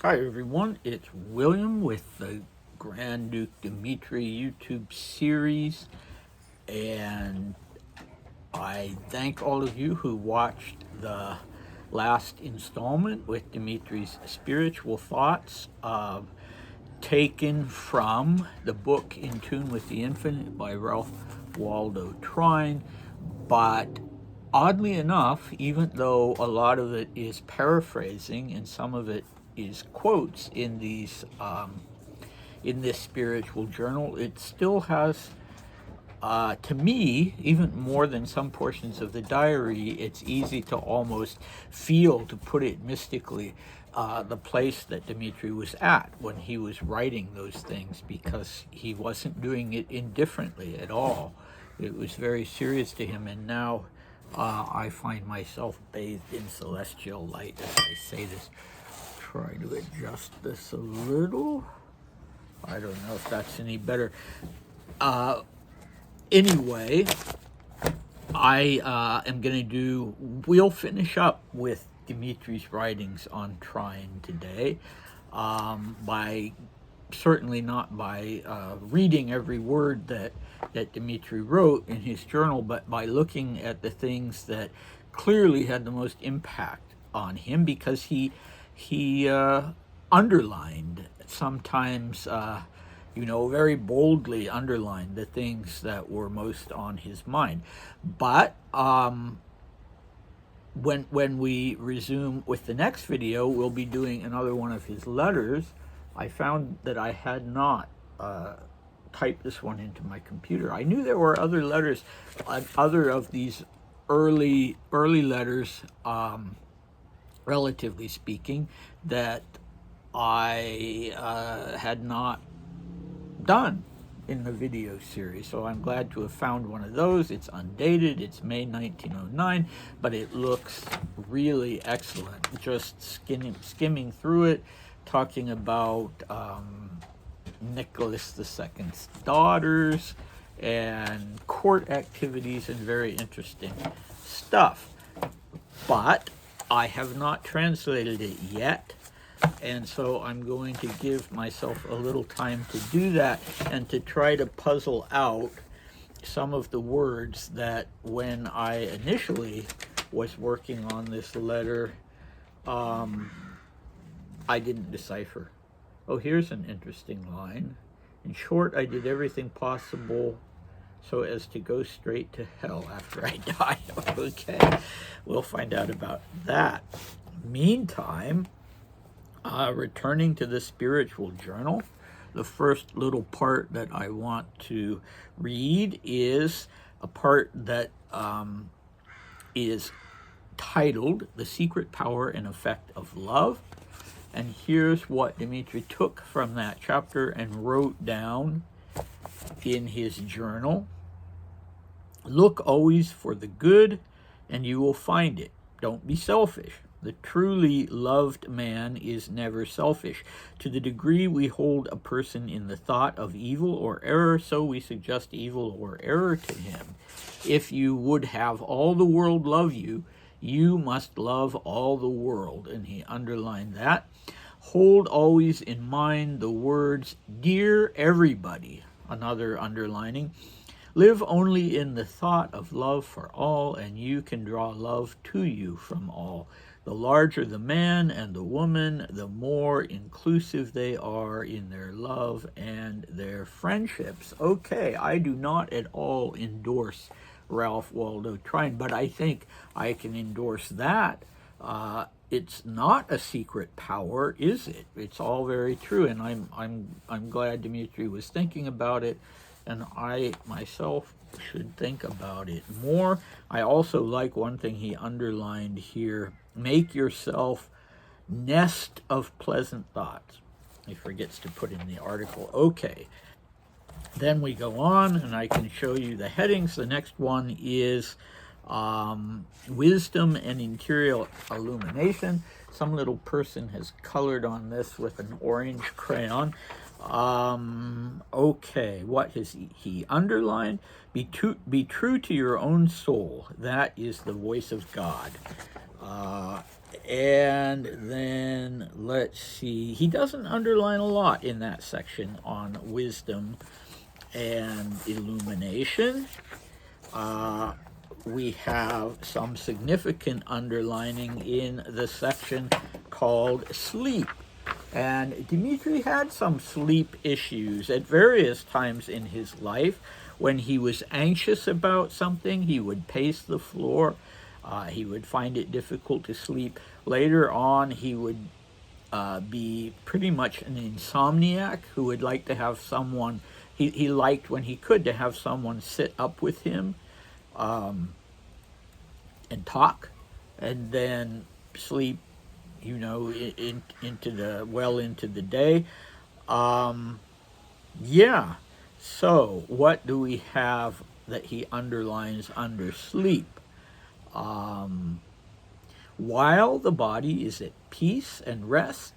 Hi everyone, it's William with the Grand Duke Dmitri YouTube series, and I thank all of you who watched the last installment with Dimitri's spiritual thoughts taken from the book In Tune with the Infinite by Ralph Waldo Trine. But oddly enough, even though a lot of it is paraphrasing and some of it is quotes in this spiritual journal, it still has, to me, even more than some portions of the diary, it's easy to almost feel, to put it mystically, the place that Dmitri was at when he was writing those things, because he wasn't doing it indifferently at all. It was very serious to him, and now I find myself bathed in celestial light as I say this. Try to adjust this a little. I don't know if that's any better. Anyway, I am going to we'll finish up with Dimitri's writings on Trine today, by certainly not by reading every word that Dmitri wrote in his journal, but by looking at the things that clearly had the most impact on him, because he underlined, sometimes very boldly underlined the things that were most on his mind. But when we resume with the next video, we'll be doing another one of his letters. I found that I had not typed this one into my computer. I knew there were other letters, other of these early letters, relatively speaking, that I had not done in the video series. So I'm glad to have found one of those. It's undated, it's May 1909, but it looks really excellent. Just skimming through it, talking about Nicholas II's daughters and court activities and very interesting stuff. But I have not translated it yet, and so I'm going to give myself a little time to do that and to try to puzzle out some of the words that, when I initially was working on this letter, I didn't decipher. Oh, here's an interesting line. In short, I did everything possible so as to go straight to hell after I die. Okay, we'll find out about that. Meantime, returning to the spiritual journal, the first little part that I want to read is a part that is titled The Secret Power and Effect of Love. And here's what Dmitri took from that chapter and wrote down in his journal. Look always for the good, and you will find it. Don't be selfish. The truly loved man is never selfish. To the degree we hold a person in the thought of evil or error, so we suggest evil or error to him. If you would have all the world love you, you must love all the world. And he underlined that. Hold always in mind the words, dear everybody. Another underlining. Live only in the thought of love for all, and you can draw love to you from all. The larger the man and the woman, the more inclusive they are in their love and their friendships. Okay, I do not at all endorse Ralph Waldo Trine, but I think I can endorse that. It's not a secret power, is it? It's all very true, and I'm glad Dmitri was thinking about it, and I myself should think about it more. I also like one thing he underlined here: make yourself nest of pleasant thoughts. He forgets to put in the article. Okay. Then we go on, and I can show you the headings. The next one is wisdom and interior illumination. Some little person has colored on this with an orange crayon. Okay, what has he underlined? Be true to your own soul. That is the voice of God. And then let's see, he doesn't underline a lot in that section on wisdom and illumination. We have some significant underlining in the section called sleep. And Dmitri had some sleep issues at various times in his life. When he was anxious about something, he would pace the floor. He would find it difficult to sleep. Later on, he would be pretty much an insomniac who would like to have someone, he liked when he could to have someone sit up with him and talk, and then sleep, you know, into the day. Yeah. So what do we have that he underlines under sleep? While the body is at peace and rest,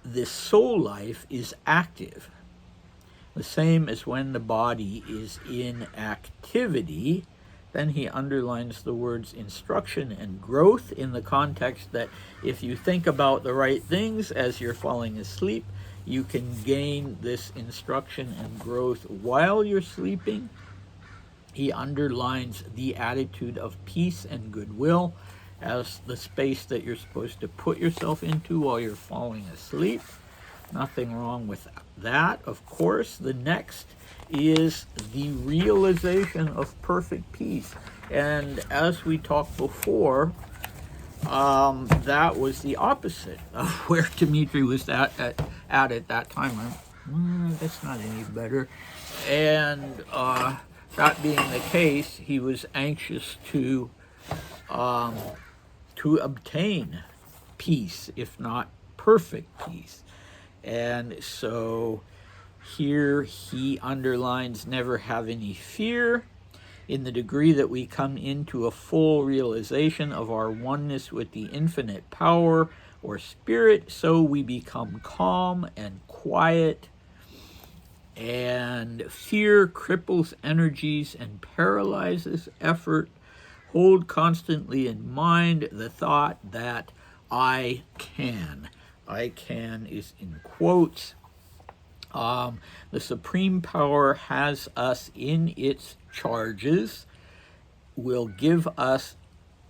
this soul life is active. The same as when the body is in activity. Then he underlines the words instruction and growth in the context that if you think about the right things as you're falling asleep, you can gain this instruction and growth while you're sleeping. He underlines the attitude of peace and goodwill as the space that you're supposed to put yourself into while you're falling asleep. Nothing wrong with that, of course. The next is the realization of perfect peace. And as we talked before, that was the opposite of where Dmitri was at that time. That's not any better. And that being the case, he was anxious to obtain peace, if not perfect peace. And so here he underlines never have any fear. In the degree that we come into a full realization of our oneness with the infinite power or spirit, so we become calm and quiet. And fear cripples energies and paralyzes effort. Hold constantly in mind the thought that I can. I can is in quotes. The Supreme Power has us in its charges, will give us,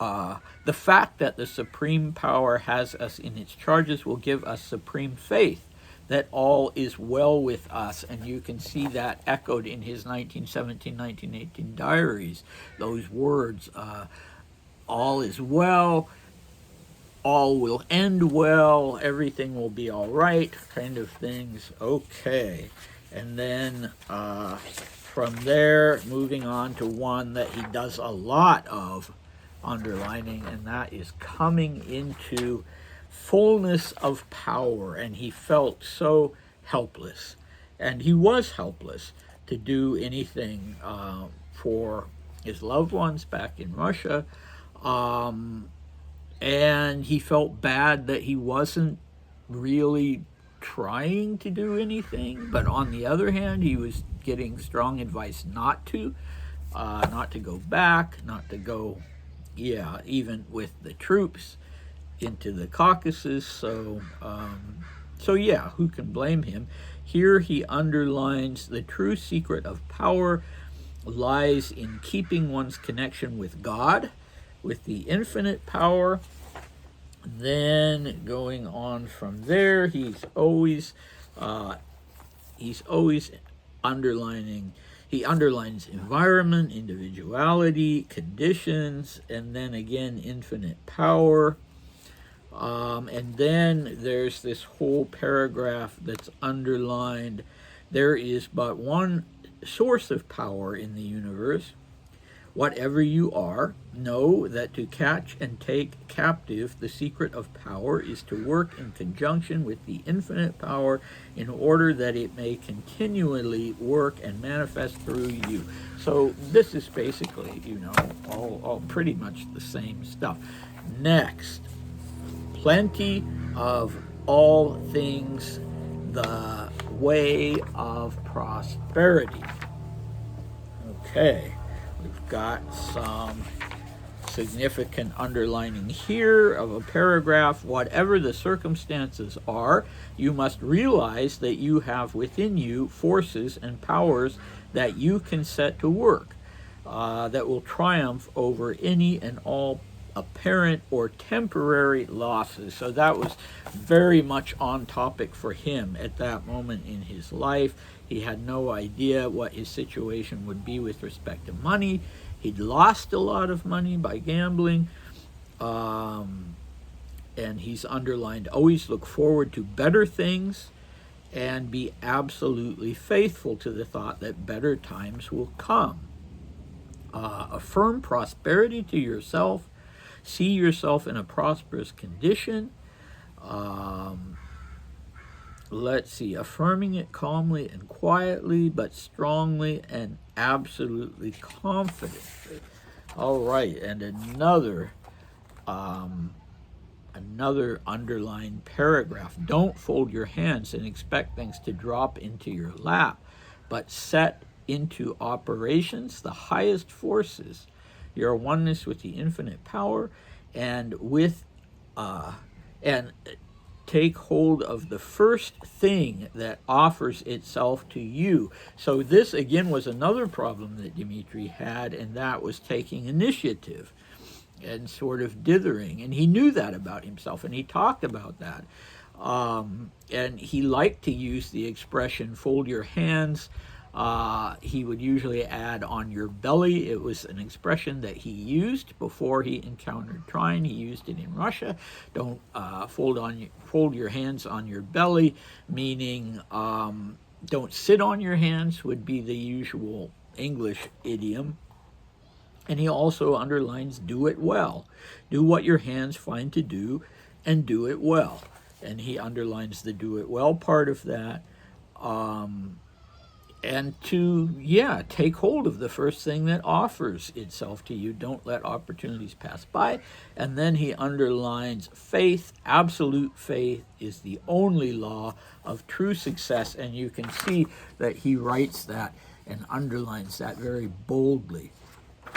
the fact that the Supreme Power has us in its charges will give us supreme faith that all is well with us. And you can see that echoed in his 1917-1918 diaries. Those words, all is well, all will end well, everything will be all right, kind of things. Okay. And then from there, moving on to one that he does a lot of underlining, and that is coming into fullness of power. And he felt so helpless, and he was helpless to do anything for his loved ones back in Russia. And he felt bad that he wasn't really trying to do anything. But on the other hand, he was getting strong advice not to go back, not to go, even with the troops into the Caucasus. So who can blame him? Here he underlines the true secret of power lies in keeping one's connection with God, with the infinite power. Then going on from there, he's always underlining. He underlines environment, individuality, conditions, and then again infinite power. And then there's this whole paragraph that's underlined. There is but one source of power in the universe. Whatever you are, know that to catch and take captive the secret of power is to work in conjunction with the infinite power in order that it may continually work and manifest through you. So this is basically, all pretty much the same stuff. Next, plenty of all things the way of prosperity. Okay. We've got some significant underlining here of a paragraph. Whatever the circumstances are, you must realize that you have within you forces and powers that you can set to work that will triumph over any and all apparent or temporary losses. So that was very much on topic for him at that moment in his life. He had no idea what his situation would be with respect to money. He'd lost a lot of money by gambling. And he's underlined, always look forward to better things and be absolutely faithful to the thought that better times will come. Affirm prosperity to yourself. See yourself in a prosperous condition. Let's see, affirming it calmly and quietly, but strongly and absolutely confidently. All right, and another underlined paragraph. Don't fold your hands and expect things to drop into your lap, but set into operations the highest forces, your oneness with the infinite power, and take hold of the first thing that offers itself to you. So this again was another problem that Dmitri had, and that was taking initiative and sort of dithering. And he knew that about himself, and he talked about that. And he liked to use the expression, fold your hands. He would usually add on your belly. It was an expression that he used before he encountered Trine. He used it in Russia. Don't fold your hands on your belly, meaning don't sit on your hands would be the usual English idiom. And he also underlines, do it well. Do what your hands find to do, and do it well. And he underlines the do it well part of that. And to, take hold of the first thing that offers itself to you. Don't let opportunities pass by. And then he underlines faith. Absolute faith is the only law of true success. And you can see that he writes that and underlines that very boldly.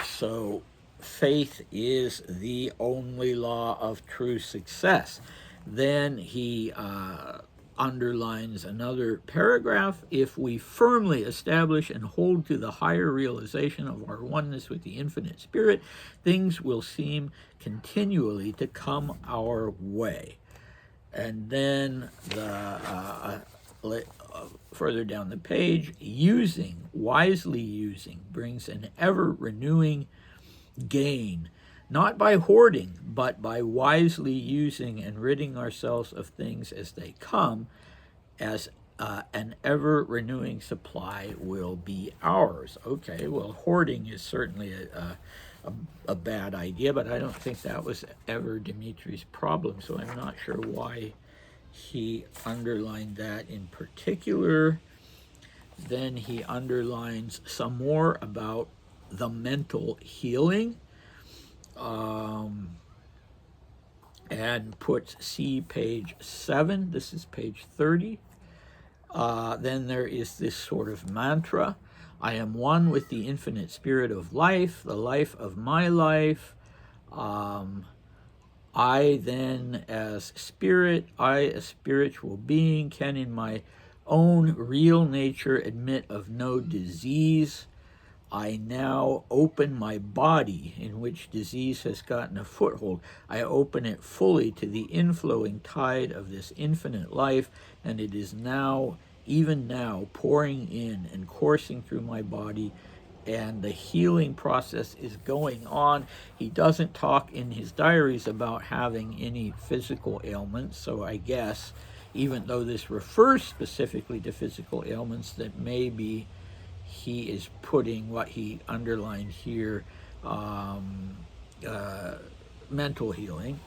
So faith is the only law of true success. Then he underlines another paragraph. If we firmly establish and hold to the higher realization of our oneness with the infinite spirit, things will seem continually to come our way. And then further down the page, wisely using, brings an ever-renewing gain, not by hoarding, but by wisely using and ridding ourselves of things as they come, as an ever-renewing supply will be ours. Okay, well, hoarding is certainly a bad idea, but I don't think that was ever Dmitri's problem, so I'm not sure why he underlined that in particular. Then he underlines some more about the mental healing, and puts see page 7. This is page 30. Then there is this sort of mantra. I am one with the infinite spirit of life, the life of my life. I then, as spirit, I, a spiritual being, can in my own real nature admit of no disease. I now open my body, in which disease has gotten a foothold. I open it fully to the inflowing tide of this infinite life, and it is now, even now, pouring in and coursing through my body, and the healing process is going on. He doesn't talk in his diaries about having any physical ailments, so I guess, even though this refers specifically to physical ailments, that maybe he is putting what he underlined here, mental healing.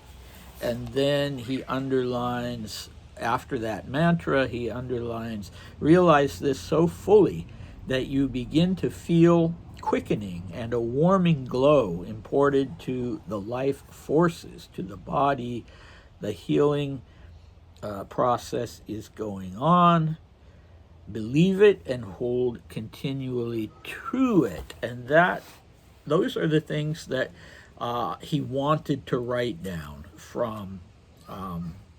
And then he underlines, after that mantra, he underlines, realize this so fully that you begin to feel quickening and a warming glow imparted to the life forces, to the body. The healing process is going on. Believe it and hold continually to it. And those are the things that he wanted to write down from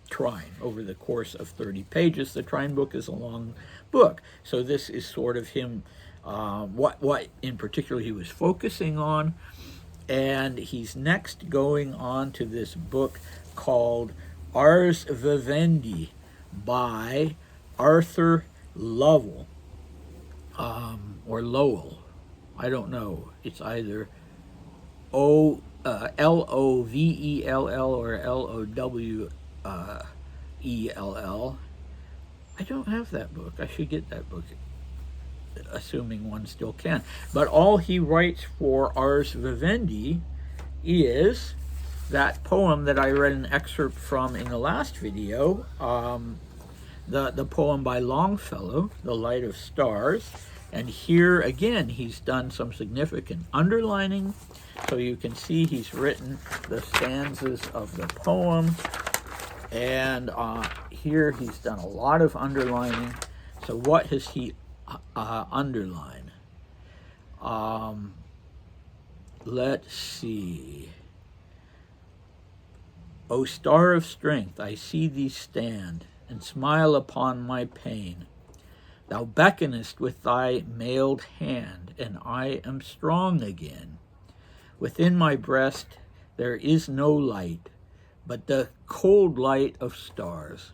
Trine over the course of 30 pages. The Trine book is a long book, so this is sort of him, what in particular he was focusing on. And he's next going on to this book called Ars Vivendi by Arthur Lovell, or Lowell. I don't know. It's either Lovell or Lowell. I don't have that book. I should get that book, assuming one still can. But all he writes for Ars Vivendi is that poem that I read an excerpt from in the last video, the poem by Longfellow, The Light of Stars. And here again, he's done some significant underlining. So you can see he's written the stanzas of the poem. And here he's done a lot of underlining. So what has he underlined? Let's see. O star of strength, I see thee stand and smile upon my pain. Thou beckonest with thy mailed hand, and I am strong again. Within my breast there is no light, but the cold light of stars.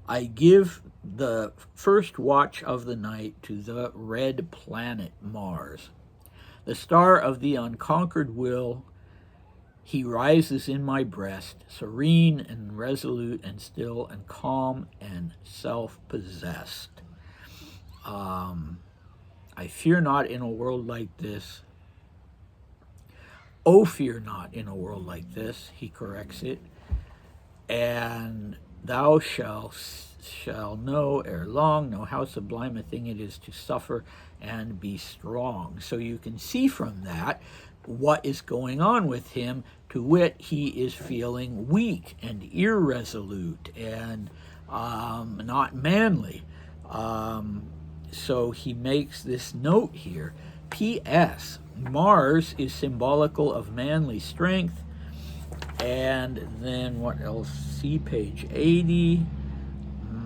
I give the first watch of the night to the red planet Mars. The star of the unconquered will, he rises in my breast, serene and resolute and still and calm and self-possessed. I fear not in a world like this. Oh, fear not in a world like this, he corrects it. And thou shalt know ere long, know how sublime a thing it is to suffer and be strong. So you can see from that what is going on with him, to wit, he is feeling weak and irresolute and not manly. So he makes this note here. P.S. Mars is symbolical of manly strength. And then what else? See page 80.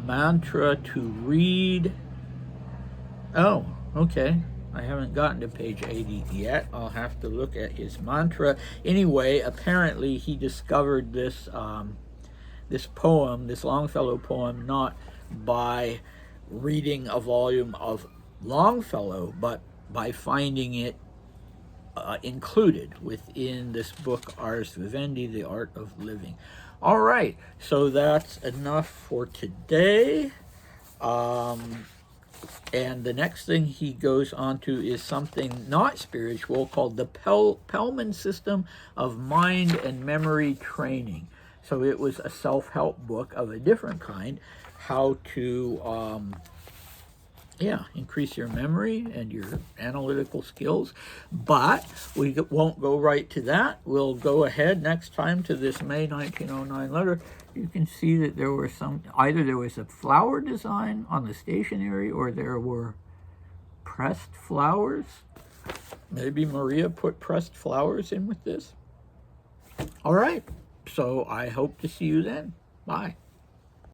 Mantra to read. Oh, okay. I haven't gotten to page 80 yet. I'll have to look at his mantra. Anyway, apparently he discovered this this poem, this Longfellow poem, not by reading a volume of Longfellow, but by finding it included within this book, Ars Vivendi, The Art of Living. All right, so that's enough for today. And the next thing he goes on to is something not spiritual called the Pellman System of Mind and Memory Training. So it was a self-help book of a different kind, how to increase your memory and your analytical skills. But we won't go right to that. We'll go ahead next time to this May 1909 letter. You can see that there were either there was a flower design on the stationery or there were pressed flowers. Maybe Maria put pressed flowers in with this. All right, so I hope to see you then. Bye.